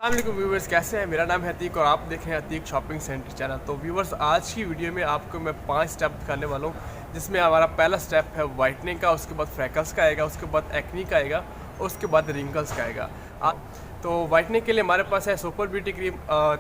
अस्सलाम व्यूवर्स, कैसे हैं। मेरा नाम है अतीक और आप देख रहे हैं अतीक शॉपिंग सेंटर चैनल। तो व्यूवर्स, आज की वीडियो में आपको मैं 5 स्टेप दिखाने वाला हूँ, जिसमें हमारा पहला स्टेप है वाइटनिंग का, उसके बाद फ्रैकल्स का आएगा, उसके बाद एक्नी का आएगा और उसके बाद रिंकल्स का आएगा। तो वाइटनिंग के लिए हमारे पास है सुपर ब्यूटी क्रीम,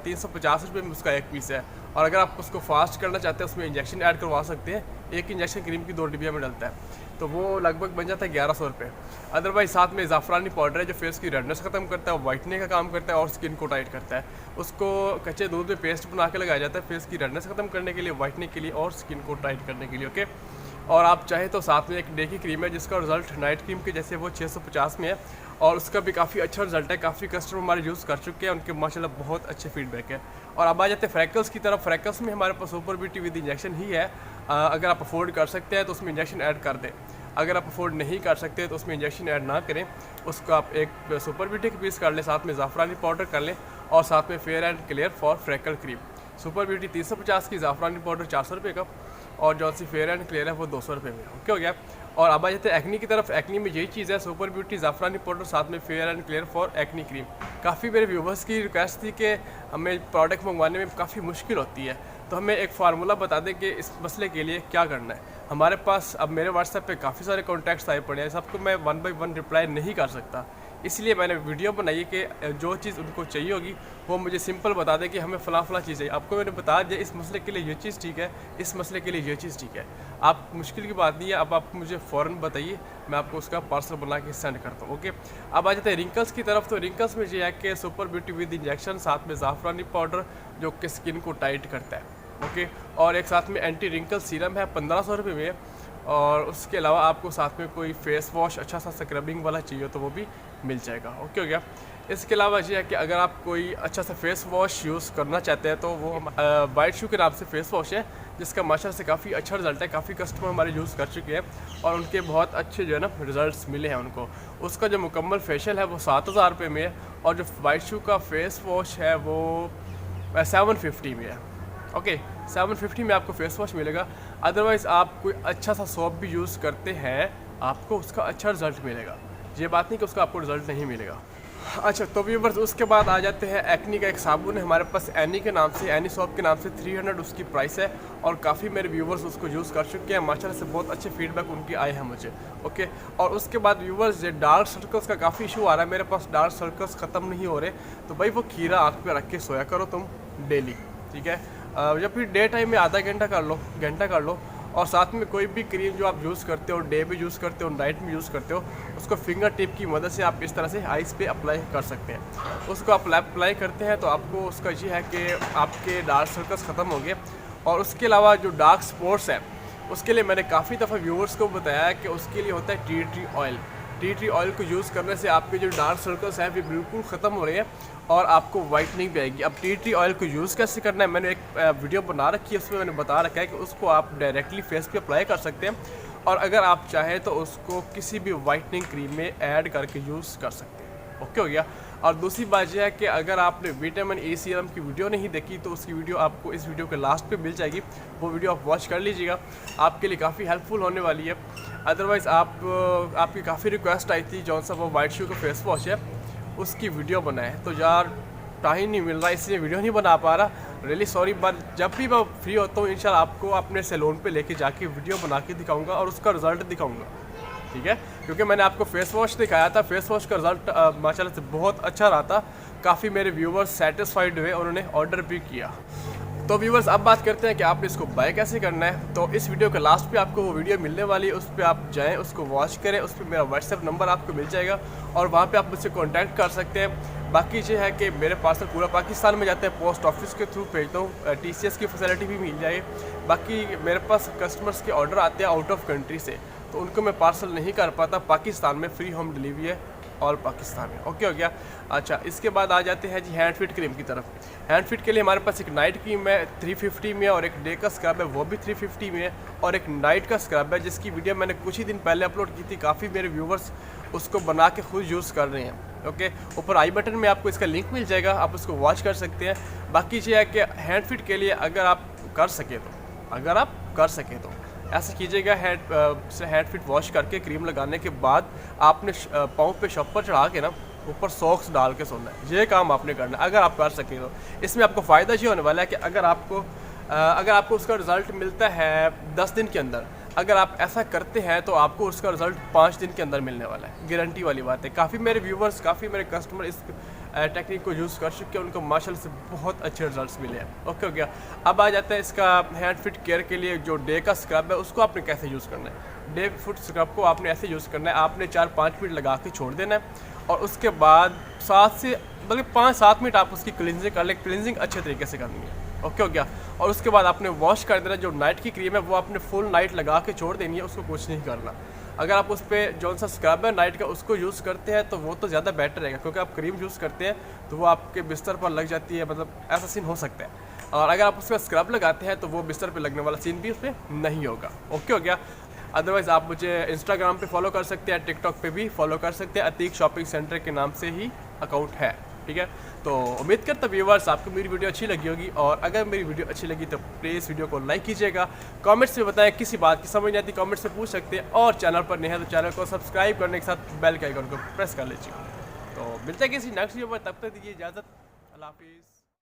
350 रुपये में उसका एक पीस है। और अगर आप उसको फास्ट करना चाहते हैं, उसमें इंजेक्शन ऐड करवा सकते हैं। एक इंजेक्शन क्रीम की 2 डिब्बिया में डलता है, तो वो लगभग बन जाता है 1100 रुपये। अदरवाइज साथ में ज़ाफ़रानी पाउडर है जो फेस की रेडनेस ख़त्म करता है, वाइटनिंग का काम करता है और स्किन को टाइट करता है। उसको कच्चे दूध में पेस्ट बना के लगाया जाता है फेस की रेडनेस ख़त्म करने के लिए, वाइटनिंग के लिए और स्किन को टाइट करने के लिए। ओके, और आप चाहे तो साथ में एक डे की क्रीम है जिसका रिजल्ट नाइट क्रीम के जैसे वो 650 में है और उसका भी काफ़ी अच्छा रिजल्ट है। काफ़ी कस्टमर हमारे यूज़ कर चुके हैं, उनके माशाल्लाह बहुत अच्छे फीडबैक है। और अब आ जाते हैं फ्रैकल्स की तरफ। फ्रैकल्स में हमारे पास सुपर ब्यूटी विद इंजेक्शन ही है। अगर आप अफोर्ड कर सकते हैं तो उसमें इंजेक्शन ऐड कर दें, अगर आप अफोर्ड नहीं कर सकते तो उसमें इंजेक्शन ऐड ना करें। उसको आप एक सुपर ब्यूटी की पीस कर लें, साथ में ज़ाफ़रानी पाउडर कर लें और साथ में fair and clear for freckle cream. Super beauty 350 की, ज़ाफ़रानी पाउडर 400 रुपये का और जो सी फेयर एंड क्लियर है वो 200 रुपये में। ओके हो गया। और अब आ जाते हैं एक्नी की तरफ। एक्नी में यही चीज़ है, सुपर ब्यूटी, ज़ाफ़रानी पाउडर, साथ में fair and clear for acne cream. काफ़ी मेरे व्यूवर्स की रिक्वेस्ट थी कि हमें प्रोडक्ट मंगवाने में काफ़ी मुश्किल होती है, तो हमें एक फार्मूला बता दें कि इस मसले के लिए क्या करना है। हमारे पास अब मेरे व्हाट्सएप पे काफ़ी सारे कॉन्टैक्ट्स आए पड़े हैं, सबको मैं 1 बाय 1 रिप्लाई नहीं कर सकता, इसलिए मैंने वीडियो बनाई है कि जो चीज़ उनको चाहिए होगी वो मुझे सिंपल बता दें कि हमें फ़ला चीज़ चाहिए। आपको मैंने बता दिया इस मसले के लिए ये चीज़ ठीक है, इस मसले के लिए ये चीज़ ठीक है। आप मुश्किल की बात नहीं है, अब आप मुझे फ़ौरन बताइए, मैं आपको उसका पार्सल बना के सेंड करता हूँ। ओके, अब आ जाते हैं रिंकल्स की तरफ। तो रिंकल्स में ये है कि सुपर ब्यूटी विद इंजेक्शन, साथ में ज़ाफ़रानी पाउडर जो कि स्किन को टाइट करता है। ओके, और एक साथ में एंटी रिंकल सीरम है, 1500 रुपये में। और उसके अलावा आपको साथ में कोई फेस वॉश अच्छा सा स्क्रबिंग वाला चाहिए तो वो भी मिल जाएगा। ओके हो गया। इसके अलावा ये है कि अगर आप कोई अच्छा सा फेस वॉश यूज़ करना चाहते हैं तो वो वाइट शू के नाम से फेस वॉश है, जिसका माशाल्लाह से काफ़ी अच्छा रिजल्ट है। काफ़ी कस्टमर हमारे यूज़ कर चुके हैं और उनके बहुत अच्छे जो है ना रिजल्ट्स मिले हैं उनको। उसका जो मुकम्मल फेशियल है वो 7000 रुपये में है और जो वाइट शू का फेस वॉश है वो 750 में है। ओके, 750 में आपको फेस वॉश मिलेगा। अदरवाइज़ आप कोई अच्छा सा सोप भी यूज़ करते हैं, आपको उसका अच्छा रिजल्ट मिलेगा। ये बात नहीं कि उसका आपको रिजल्ट नहीं मिलेगा। अच्छा, तो व्यूअर्स, उसके बाद आ जाते हैं एक्नी का एक साबुन है हमारे पास, एनी के नाम से, एनी सोप के नाम से, 300 उसकी प्राइस है और काफ़ी मेरे व्यूवर्स उसको यूज़ कर चुके हैं। माशाल्लाह से बहुत अच्छे फीडबैक उनके आए हैं मुझे। ओके, और उसके बाद व्यूवर्स, ये डार्क सर्कल्स का काफ़ी इशू आ रहा है मेरे पास, डार्क सर्कल्स ख़त्म नहीं हो रहे, तो भाई वो खीरा आँख पे रख के सोया करो तुम डेली, ठीक है। या फिर डे टाइम में आधा घंटा कर लो, घंटा कर लो। और साथ में कोई भी क्रीम जो आप यूज़ करते हो, डे में यूज़ करते हो, नाइट में यूज़ करते हो, उसको फिंगर टिप की मदद से आप इस तरह से आइस पे अप्लाई कर सकते हैं। उसको आप अप्लाई करते हैं तो आपको उसका ये है कि आपके डार्क सर्कल्स ख़त्म हो गए। और उसके अलावा जो डार्क स्पॉट्स है उसके लिए मैंने काफ़ी दफ़ा व्यूअर्स को बताया है कि उसके लिए होता है tea tree oil. Tea tree oil को यूज़ करने से आपके जो डार्क सर्कल्स हैं वो बिल्कुल ख़त्म हो रहे हैं और आपको वाइटनिंग भी आएगी। अब टी ट्री ऑयल को यूज़ कैसे करना है, मैंने एक वीडियो बना रखी है, उसमें मैंने बता रखा है कि उसको आप डायरेक्टली फेस पे अप्लाई कर सकते हैं और अगर आप चाहें तो उसको किसी भी वाइटनिंग क्रीम में ऐड करके यूज़ कर सकते हैं। ओके हो गया। और दूसरी बात यह है कि अगर आपने विटामिन ए सीरम की वीडियो नहीं देखी तो उसकी वीडियो आपको इस वीडियो के लास्ट पे मिल जाएगी, वो वीडियो आप वॉच कर लीजिएगा, आपके लिए काफ़ी हेल्पफुल होने वाली है। अदरवाइज़ आपकी काफ़ी रिक्वेस्ट आई थी जौन सा वो वाइट शू का फेस वॉश है उसकी वीडियो बनाए, तो यार टाइम नहीं मिल रहा इसलिए वीडियो नहीं बना पा रहा, रियली सॉरी। बट जब भी मैं फ्री होता हूँ इंशाल्लाह आपको अपने सैलून पे लेके जाके वीडियो बना के दिखाऊंगा और उसका रिज़ल्ट दिखाऊंगा, ठीक है। क्योंकि मैंने आपको फेस वॉश दिखाया था, फेस वॉश का रिज़ल्ट माशाल्लाह से बहुत अच्छा रहा था, काफ़ी मेरे व्यूवर्स सेटिस्फाइड हुए, उन्होंने ऑर्डर भी किया। तो व्यूवर्स, अब बात करते हैं कि आपने इसको बाय कैसे करना है। तो इस वीडियो के लास्ट पे आपको वो वीडियो मिलने वाली है, उस पर आप जाएं, उसको वॉच करें, उस पर मेरा व्हाट्सएप नंबर आपको मिल जाएगा और वहाँ पे आप मुझसे कांटेक्ट कर सकते हैं। बाकी ये है कि मेरे पार्सल पूरा पाकिस्तान में जाते हैं, पोस्ट ऑफिस के थ्रू भेजता हूँ, TCS की फैसिलिटी भी मिल जाएगी। बाकी मेरे पास कस्टमर्स के ऑर्डर आते हैं आउट ऑफ कंट्री से, तो उनको मैं पार्सल नहीं कर पाता। पाकिस्तान में फ्री होम डिलीवरी है ऑल पाकिस्तान में। ओके हो गया। अच्छा, इसके बाद आ जाते हैं जी हैंड फिट क्रीम की तरफ। हैंड फिट के लिए हमारे पास एक नाइट क्रीम है 350 में और एक डे का स्क्रब है वो भी 350 में है और एक नाइट का स्क्रब है जिसकी वीडियो मैंने कुछ ही दिन पहले अपलोड की थी। काफ़ी मेरे व्यूवर्स उसको बना के खुद यूज़ कर रहे हैं। ओके, ऊपर आई बटन में आपको इसका लिंक मिल जाएगा, आप उसको वॉच कर सकते हैं। बाकी ये है कि हैंड फिट के लिए अगर आप कर सके तो ऐसा कीजिएगा, हैंड फिट वॉश करके क्रीम लगाने के बाद आपने पाँव पे शॉपर चढ़ा के ना ऊपर सॉक्स डाल के सोना है। ये काम आपने करना है अगर आप कर सकें तो। इसमें आपको फ़ायदा ये होने वाला है कि अगर आपको उसका रिज़ल्ट मिलता है 10 दिन के अंदर, अगर आप ऐसा करते हैं तो आपको उसका रिज़ल्ट 5 दिन के अंदर मिलने वाला है, गारंटी वाली बात है। काफ़ी मेरे व्यूवर्स, काफ़ी मेरे कस्टमर इस टेक्निक को यूज़ कर चुके हैं, उनको माशाल्लाह से बहुत अच्छे रिजल्ट्स मिले हैं। ओके हो गया। अब आ जाता है इसका हैंड फिट केयर के लिए जो डे का स्क्रब है उसको आपने कैसे यूज़ करना है। डे फुट स्क्रब को आपने ऐसे यूज़ करना है, आपने 4-5 मिनट लगा के छोड़ देना है और उसके बाद 7 से बल्कि 5-7 मिनट आप उसकी क्लिनजिंग कर लें। क्लिनजिंग अच्छे तरीके से करनी है। ओके हो गया। और उसके बाद आपने वॉश कर देना। जो नाइट की क्रीम है वो आपने फुल नाइट लगा के छोड़ देनी है, उसको कुछ नहीं करना। अगर आप उस पर जो सा स्क्रब है नाइट का उसको यूज़ करते हैं तो वो तो ज़्यादा बेटर रहेगा, क्योंकि आप क्रीम यूज़ करते हैं तो वो आपके बिस्तर पर लग जाती है, मतलब ऐसा सीन हो सकता है। और अगर आप उस पर स्क्रब लगाते हैं तो वो बिस्तर पर लगने वाला सीन भी उस पर नहीं होगा। ओके हो गया। अदरवाइज़ आप मुझे इंस्टाग्राम पे फॉलो कर सकते हैं, टिकटॉक पे भी फॉलो कर सकते हैं, अतीक शॉपिंग सेंटर के नाम से ही अकाउंट है। ठीक है, तो उम्मीद करता व्यूवर्स आपको मेरी वीडियो अच्छी लगी होगी, और अगर मेरी वीडियो अच्छी लगी तो प्लीज़ वीडियो को लाइक कीजिएगा। कमेंट्स में बताएं किसी बात की समझ नहीं आती, कमेंट्स में पूछ सकते हैं, और चैनल पर नहीं है तो चैनल को सब्सक्राइब करने के साथ बेल के आइकन को प्रेस कर लीजिएगा। तो मिलते हैं किसी नेक्स्ट वीडियो पर, तब तक दीजिए इजाज़त। अल्लाह हाफिज़।